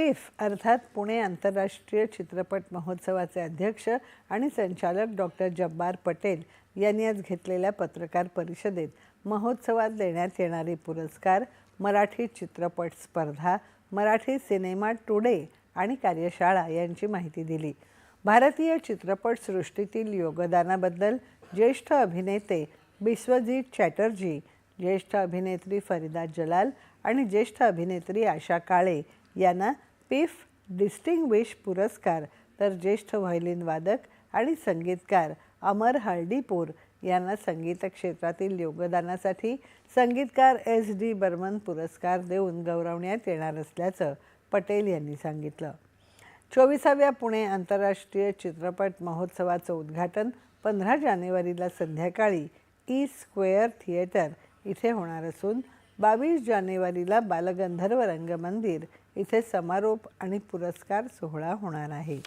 PIFF अर्थात पुणे आंतरराष्ट्रीय चित्रपट महोत्सवाचे अध्यक्ष आणि संचालक डॉक्टर जब्बार पटेल यांनी आज घेतलेल्या पत्रकार परिषदेत महोत्सवात देण्यात येणारे पुरस्कार, मराठी चित्रपट स्पर्धा, मराठी सिनेमा टुडे आणि कार्यशाळा यांची माहिती दिली. भारतीय चित्रपटसृष्टीतील योगदानाबद्दल ज्येष्ठ अभिनेते बिस्वजीत चॅटर्जी, ज्येष्ठ अभिनेत्री फरीदा जलाल आणि ज्येष्ठ अभिनेत्री आशा काळे यांना पिफ डिस्टिंग्विश पुरस्कार, तर ज्येष्ठ व्हायोलिन वादक आणि संगीतकार अमर हळदीपूर यांना संगीत क्षेत्रातील योगदानासाठी संगीतकार SD बर्मन पुरस्कार देऊन गौरवण्यात येणार असल्याचं पटेल यांनी सांगितलं. 24व्या पुणे आंतरराष्ट्रीय चित्रपट महोत्सवाचं उद्घाटन 15 जानेवारीला संध्याकाळी ई स्क्वेअर थिएटर इथे होणार असून 22 जानेवारीला बालगंधर्व रंगमंदिर इथे समारोप आणि पुरस्कार सोहळा होणार आहे.